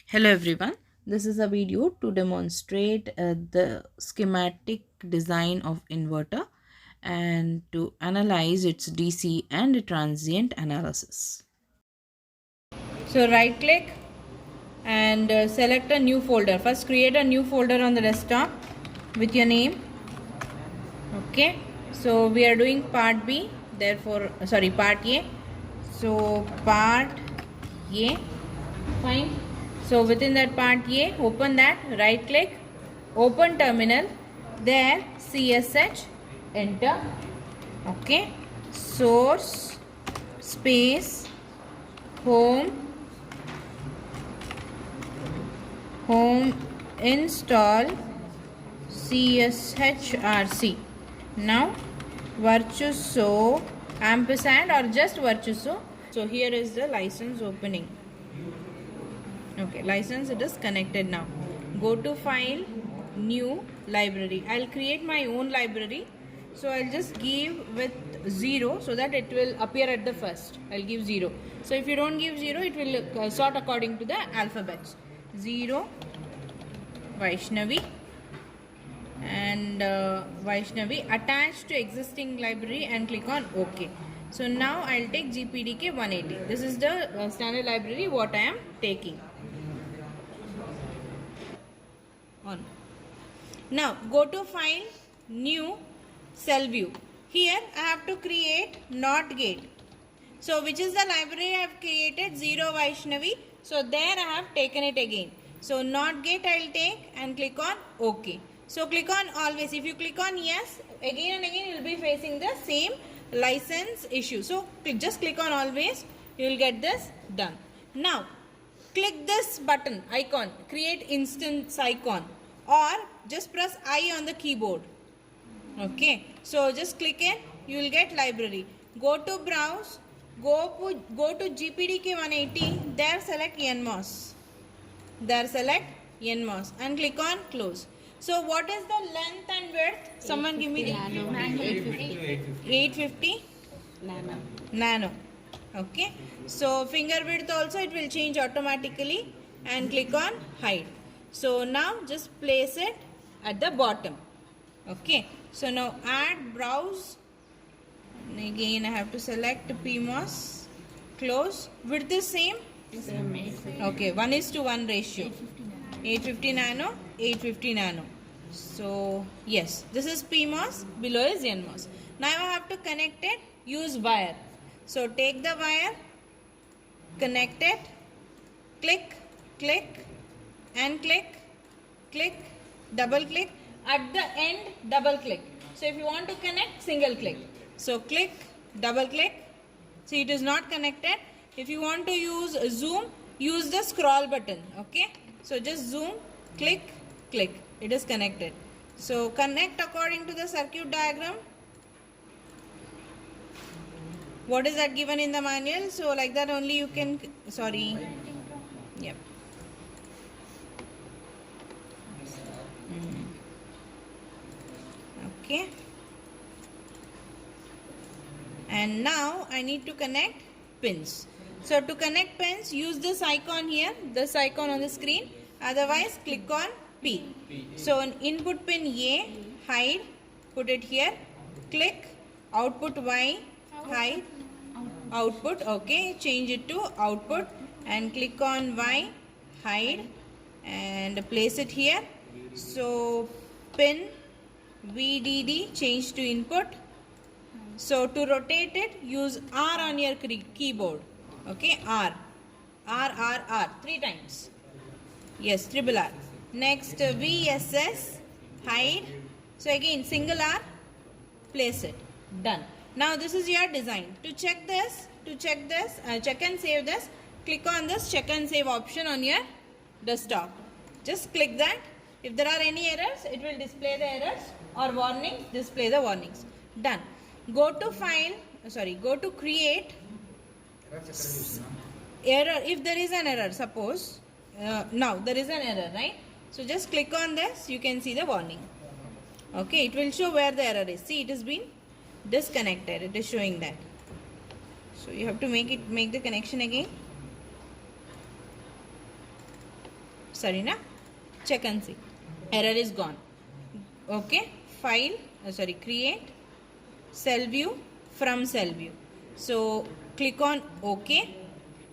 Hello everyone, this is a video to demonstrate the schematic design of inverter and to analyze its DC and transient analysis. So right click and select a new folder. First create a new folder on the desktop with your name. Okay, so we are doing part B, therefore part A. So part A, fine. So within that part A, open that, right click, open terminal, there CSH, enter. Okay, source space home install CSHRC. Now Virtuoso ampersand or just Virtuoso. So here is the license opening. Okay, license, it is connected now. Go to file, new library. I'll create my own library. So I'll just give with 0 so that it will appear at the first. I'll give 0. So if you don't give 0, it will sort according to the alphabets. 0 Vaishnavi and Vaishnavi attached to existing library and click on OK. So now I'll take GPDK 180. This is the standard library what I am taking. On. Now go to file, new, cell view. Here I have to create NOT gate. So which is the library I have created? 0 Vaishnavi. So there I have taken it again. So NOT gate I will take and click on OK. So click on always. If you click on yes, again and again you will be facing the same license issue. So just click on always. You will get this done. Now click this button icon, create instance icon, or just press I on the keyboard. Okay, so just click it, you will get library. Go to browse, go to GPDK 180, there select NMOS. There select NMOS and click on close. So what is the length and width? Someone give me the 850 nano. Okay, so finger width also it will change automatically and click on hide. So now just place it at the bottom. Okay, so now add browse and again I have to select PMOS, close. Width is same? Okay, 1:1 ratio. 850 nano, 850 nano. So yes, this is PMOS, below is NMOS. Now I have to connect it, use wire. So take the wire, connect it, click, click and click, click, double click. At the end, double click. So if you want to connect, single click. So click, double click. See, it is not connected. If you want to use zoom, use the scroll button. Okay. So just zoom, click, click. It is connected. So connect according to the circuit diagram. What is that given in the manual? So like that only you can, sorry. Yep. Okay. And now I need to connect pins. So to connect pins, use this icon here, this icon on the screen. Otherwise, click on P. So input pin A, hide, put it here. Click, output Y, hide, output, okay, change it to output and click on Y, hide and place it here. So pin VDD, change to input. So to rotate it, use R on your keyboard. Okay, R, 3 times. Yes, triple R. Next VSS, hide. So again single R, place it. Done. Now this is your design. To check this, check and save this, click on this check and save option on your desktop. Just click that. If there are any errors, it will display the errors, or warnings, display the warnings. Done. Go to file, go to create. Error, if there is an error, suppose, now there is an error, right? So just click on this, you can see the warning. Okay, it will show where the error is. See, it has been disconnected. It is showing that. So you have to make the connection again. Sarina, check and see. Error is gone. Okay, file, create cell view from cell view. So click on OK.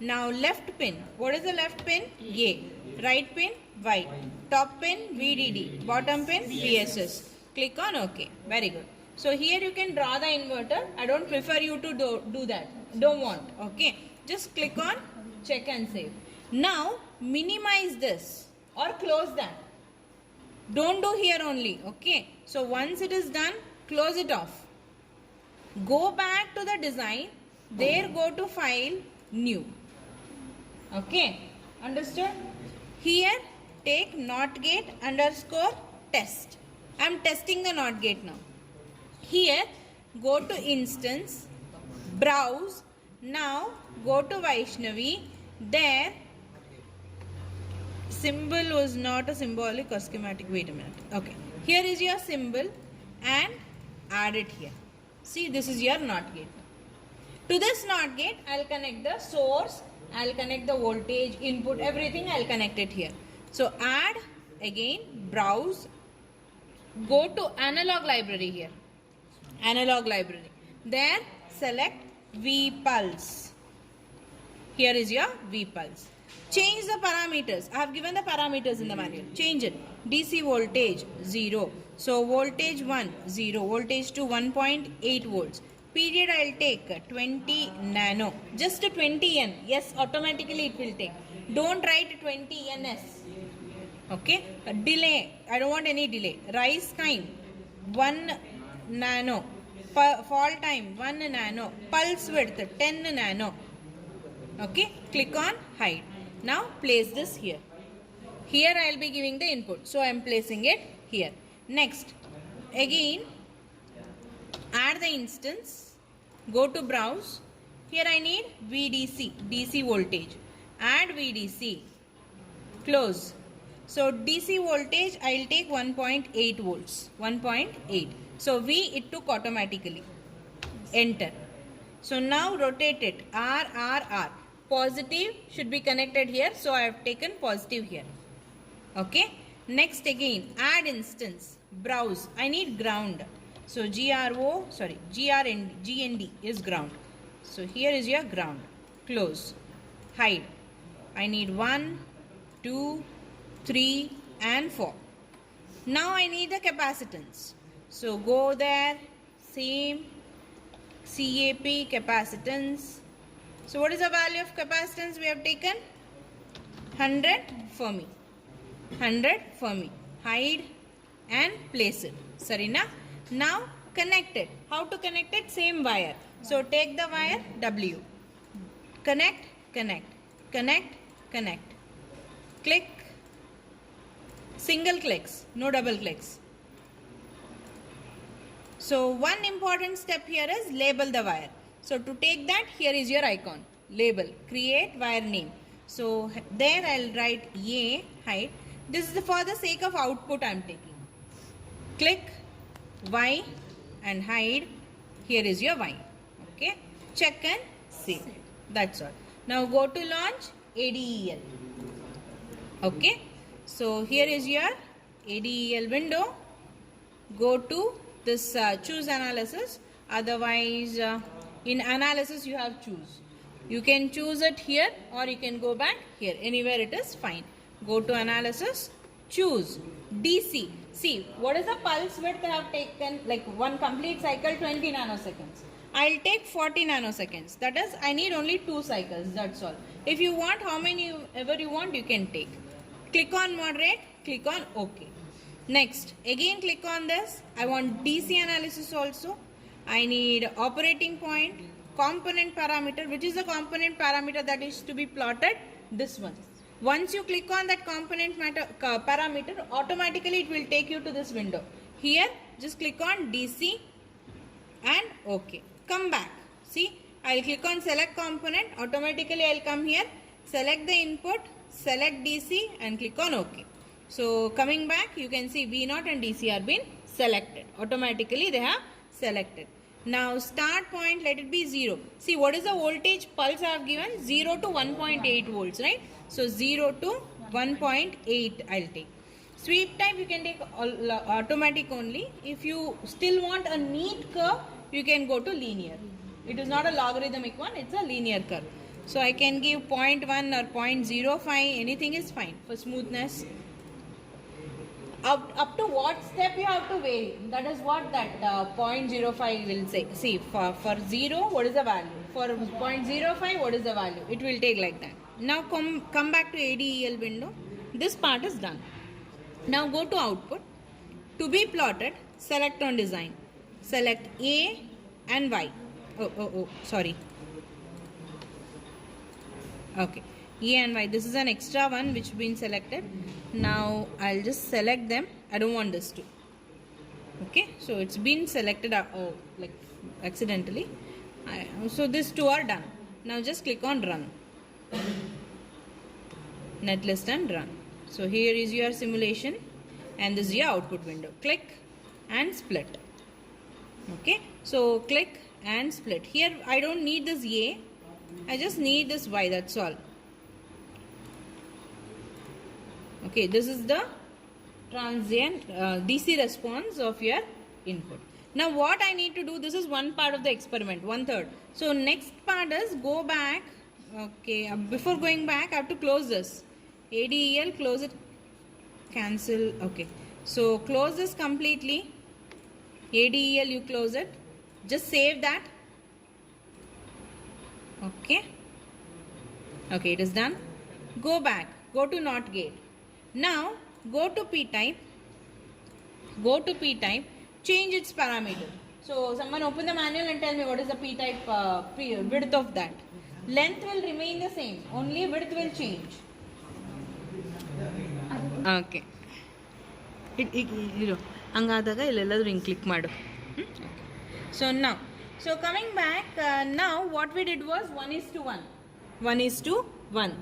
Now left pin, what is the left pin? A. Right pin Y. Top pin VDD. Bottom pin VSS. Click on OK. Very good. So here you can draw the inverter. I don't prefer you to do that. Don't want. Okay. Just click on check and save. Now minimize this or close that. Don't do here only. Okay. So once it is done, close it off. Go back to the design. There go to file, new. Okay. Understood? Here take NOT gate underscore test. I am testing the NOT gate now. Here go to instance, browse. Now go to Vaishnavi. There symbol was not a symbolic or schematic. Wait a minute. Okay. Here is your symbol and add it here. See, this is your NOT gate. To this NOT gate, I'll connect the source, I'll connect the voltage, input, everything I'll connect it here. So add, again, browse, go to analog library here. Analog library. There, select V-Pulse. Here is your V-Pulse. Change the parameters. I have given the parameters in the manual. Change it. DC voltage 0. So voltage 1 0. Voltage 2 1.8 volts. Period I will take 20 nano. Just 20 N. Yes, automatically it will take. Don't write 20 NS. Okay. Delay. I don't want any delay. Rise time 1 nano. Fall time 1 nano. Pulse width 10 nano. Okay. Click on hide. Now place this here. Here I will be giving the input. So I am placing it here. Next, again add the instance. Go to browse. Here I need VDC, DC voltage. Add VDC. Close. So DC voltage I will take 1.8 volts. 1.8. So V it took automatically. Enter. So now rotate it. R. Positive should be connected here. So I have taken positive here. Okay. Next again add instance. Browse. I need ground. So GND is ground. So here is your ground. Close. Hide. I need 1, 2, 3 and 4. Now I need the capacitance. So go there. Same. CAP capacitance. So what is the value of capacitance we have taken? 100 Fermi. 100 Fermi. Hide and place it. Sarina. Now connect it. How to connect it? Same wire. So take the wire W. Connect, connect, connect, connect. Click. Single clicks, no double clicks. So one important step here is label the wire. So to take that, here is your icon. Label. Create wire name. So there I'll write A, hide. This is for the sake of output I am taking. Click Y and hide. Here is your Y. Okay. Check and save. That's all. Now go to launch ADEL. Okay. So here is your ADEL window. Go to this choose analysis. Otherwise in analysis you have choose. You can choose it here or you can go back here. Anywhere it is fine. Go to analysis. Choose DC. See what is the pulse width I have taken, like one complete cycle 20 nanoseconds. I'll take 40 nanoseconds. That is I need only 2 cycles. That's all. If you want how many ever you want you can take. Click on moderate. Click on OK. Next again click on this. I want DC analysis also. I need operating point, component parameter. Which is the component parameter that is to be plotted? This one. Once you click on that component parameter, automatically it will take you to this window. Here, just click on DC and OK. Come back. See, I will click on select component. Automatically I will come here, select the input, select DC and click on OK. So coming back, you can see V0 and DC are been selected. Automatically they have selected. Now start point, let it be 0. See what is the voltage pulse I have given? 0 to 1.8 volts, right? So 0 to 1.8 I'll take. Sweep type you can take automatic only. If you still want a neat curve, you can go to linear. It is not a logarithmic one, it's a linear curve. So I can give 0.1 or 0.05, anything is fine for smoothness. Up to what step you have to vary, that is what that 0.05 will say. See, for 0 what is the value, for 0.05 what is the value, it will take like that. Now come back to ADEL window. This part is done. Now go to output. To be plotted, select on design. Select A and Y. Sorry. Okay. A and Y. This is an extra one which been selected. Now I'll just select them. I don't want this to. Okay. So it's been selected like accidentally. So these two are done. Now just click on run. Netlist and run. So here is your simulation and this is your output window. Click and split. Okay. So click and split. Here I don't need this A. I just need this Y. That's all. Okay. This is the transient DC response of your input. Now what I need to do, this is one part of the experiment, 1/3. So next part is go back. Okay. Before going back, I have to close this. ADEL, close it, cancel. Okay, so close this completely. ADEL, you close it, just save that. Okay, it is done. Go back, go to NOT gate. Now go to P type, change its parameter. So someone open the manual and tell me what is the P type width of that. Length will remain the same, only width will change. Okay. ಹಂಗಾದಾಗ ಇಲ್ಲೆಲ್ಲಾದ್ರೂ ಹಿಂಗೆ click ಮಾಡು. So now, coming back, now what we did was 1:1. 1:1.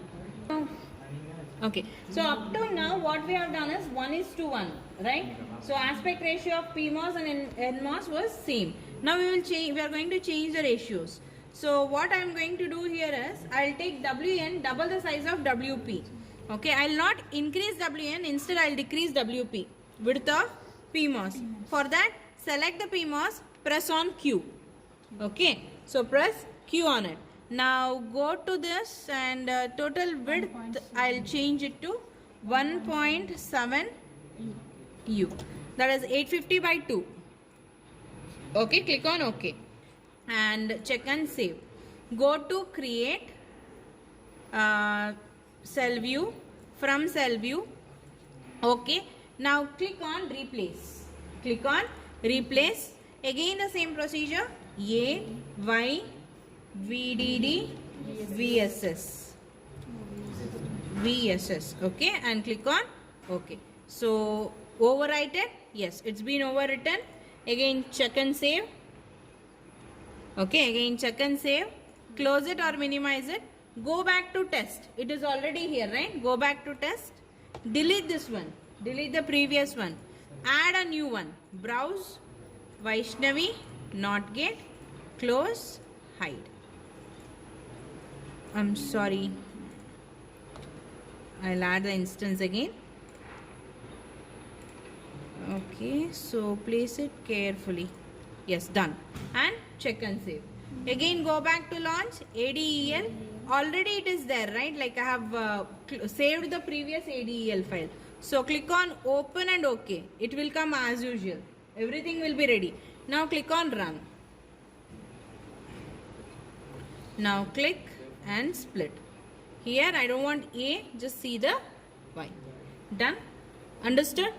Okay. So up to now what we have done is 1:1, right? So aspect ratio of PMOS and NMOS was same. Now we are going to change the ratios. So what I am going to do here is I'll take WN double the size of WP. Okay, I'll not increase WN, instead I'll decrease WP, width of PMOS. For that, select the PMOS, press on Q. Okay, so press Q on it. Now go to this and total width, I'll change it to 1.7 U. That is 850 by 2. Okay, click on OK. And check and save. Go to create. Cell view, from cell view. Okay, now click on replace. Again the same procedure, A, Y, VDD, VSS. Okay, and click on OK. So overwrite it. Yes, it's been overwritten. Again check and save. Okay, again check and save. Close it or minimize it. Go back to test. It is already here, right? Go back to test. Delete this one. Delete the previous one. Add a new one. Browse. Vaishnavi. NOT gate. Close. Hide. I'm sorry. I'll add the instance again. Okay. So place it carefully. Yes, done. And check and save. Again go back to launch. ADEL. Already it is there, right? Like I have saved the previous ADEL file. So click on open and OK. It will come as usual. Everything will be ready. Now click on run. Now click and split. Here I don't want A, just see the Y. Done? Understood?